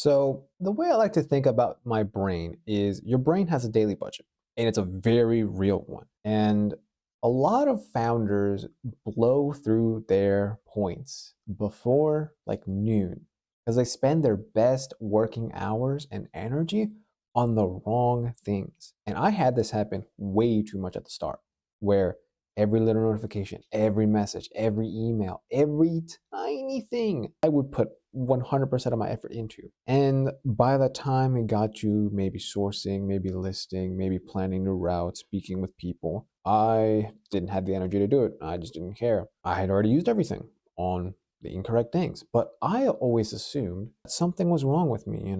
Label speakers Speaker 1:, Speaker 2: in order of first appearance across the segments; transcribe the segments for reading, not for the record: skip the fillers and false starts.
Speaker 1: So, the way I like to think about my brain is your brain has a daily budget, and it's a very real one. And a lot of founders blow through their points before like noon because they spend their best working hours and energy on the wrong things. And I had this happen way too much at the start, where every little notification, every message, every email, every tiny thing I would put 100% of my effort into. And by the time it got you maybe sourcing, maybe listing, maybe planning new routes, speaking with people, I didn't have the energy to do it. I just didn't care. I had already used everything on the incorrect things. But I always assumed that something was wrong with me,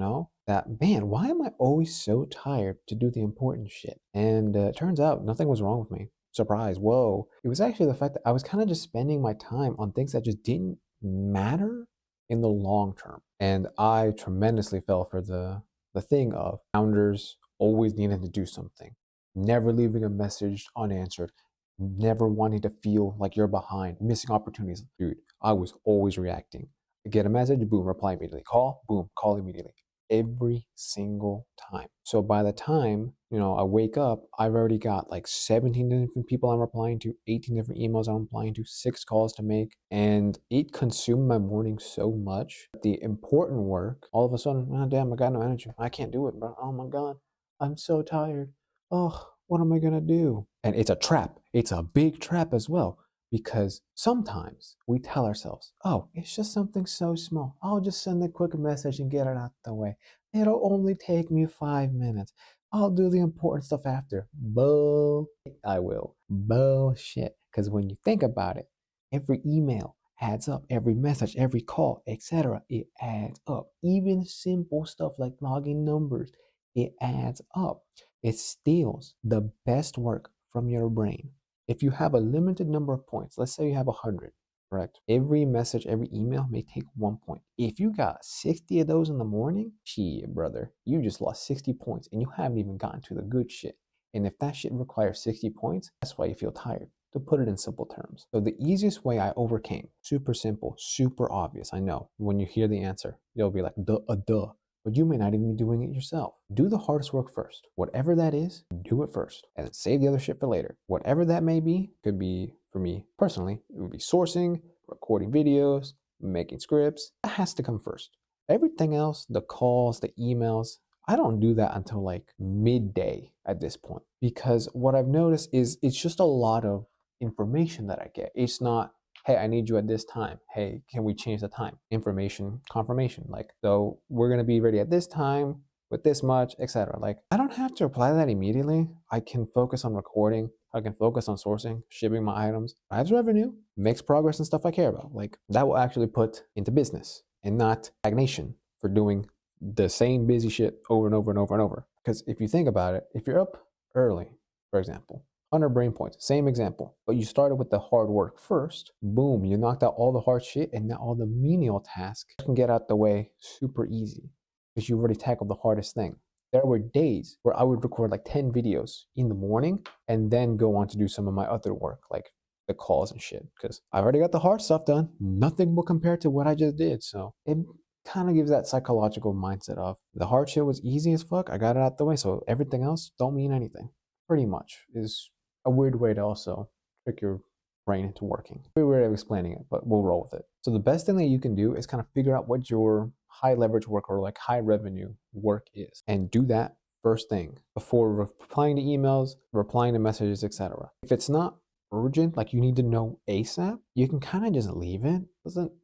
Speaker 1: That, man, why am I always so tired to do the important shit? And it turns out nothing was wrong with me. Surprise, whoa. It was actually the fact that I was kind of just spending my time on things that just didn't matter in the long term. And I tremendously fell for the thing of founders always needing to do something, never leaving a message unanswered, never wanting to feel like you're behind, missing opportunities. Dude, I was always reacting. Get a message, boom, reply immediately. Call, boom, call immediately. Every single time. So by the time, I wake up, I've already got like 17 different people I'm replying to, 18 different emails I'm replying to, 6 calls to make. And it consumed my morning so much. The important work, all of a sudden, oh, damn, I got no energy. I can't do it, bro. Oh my God, I'm so tired. Oh, what am I gonna do? And it's a trap. It's a big trap as well. Because sometimes we tell ourselves, oh, it's just something so small. I'll just send a quick message and get it out the way. It'll only take me 5 minutes. I'll do the important stuff after. Bull. I will. Bullshit. Because when you think about it, every email adds up, every message, every call, etc. It adds up. Even simple stuff like logging numbers, it adds up. It steals the best work from your brain. If you have a limited number of points, let's say you have 100, correct? Every message, every email may take 1 point. If you got 60 of those in the morning, shit, brother, you just lost 60 points and you haven't even gotten to the good shit. And if that shit requires 60 points, that's why you feel tired, to put it in simple terms. So the easiest way I overcame, super simple, super obvious, I know. When you hear the answer, you'll be like, duh, duh. But you may not even be doing it yourself. Do the hardest work first. Whatever that is, do it first. And then save the other shit for later. Whatever that may be, could be, for me personally, it would be sourcing, recording videos, making scripts. That has to come first. Everything else, the calls, the emails, I don't do that until like midday at this point. Because what I've noticed is it's just a lot of information that I get. It's not, hey, I need you at this time. Hey, can we change the time? Information, confirmation. Like, so we're going to be ready at this time with this much, etc. Like, I don't have to apply that immediately. I can focus on recording. I can focus on sourcing, shipping my items, drives revenue, makes progress and stuff I care about. Like, that will actually put into business and not stagnation for doing the same busy shit over and over and over and over. Because if you think about it, if you're up early, for example, 100 brain points, same example, but you started with the hard work first, boom, you knocked out all the hard shit, and now all the menial tasks can get out the way super easy because you've already tackled the hardest thing. There were days where I would record like 10 videos in the morning and then go on to do some of my other work, like the calls and shit, because I've already got the hard stuff done. Nothing will compare to what I just did. So it kind of gives that psychological mindset of the hard shit was easy as fuck. I got it out the way. So everything else don't mean anything. Pretty much is a weird way to also trick your brain into working. Weird way of explaining it, but we'll roll with it. So the best thing that you can do is kind of figure out what your high leverage work or like high revenue work is, and do that first thing before replying to emails, replying to messages, etc. If it's not urgent, like you need to know ASAP, you can kind of just leave it.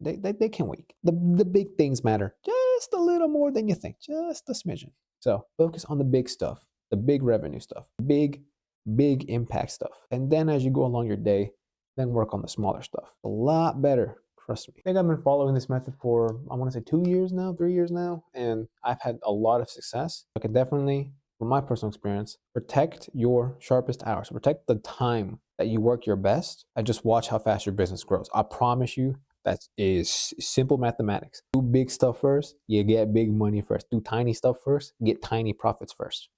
Speaker 1: They can wait. The big things matter just a little more than you think, just a smidgen. So focus on the big stuff, the big revenue stuff, big impact stuff. And then as you go along your day, then work on the smaller stuff. A lot better, trust me. I think I've been following this method for, I want to say 2 years now, 3 years now, and I've had a lot of success. I can definitely, from my personal experience, protect your sharpest hours. Protect the time that you work your best and just watch how fast your business grows. I promise you, that is simple mathematics. Do big stuff first, you get big money first. Do tiny stuff first, get tiny profits first.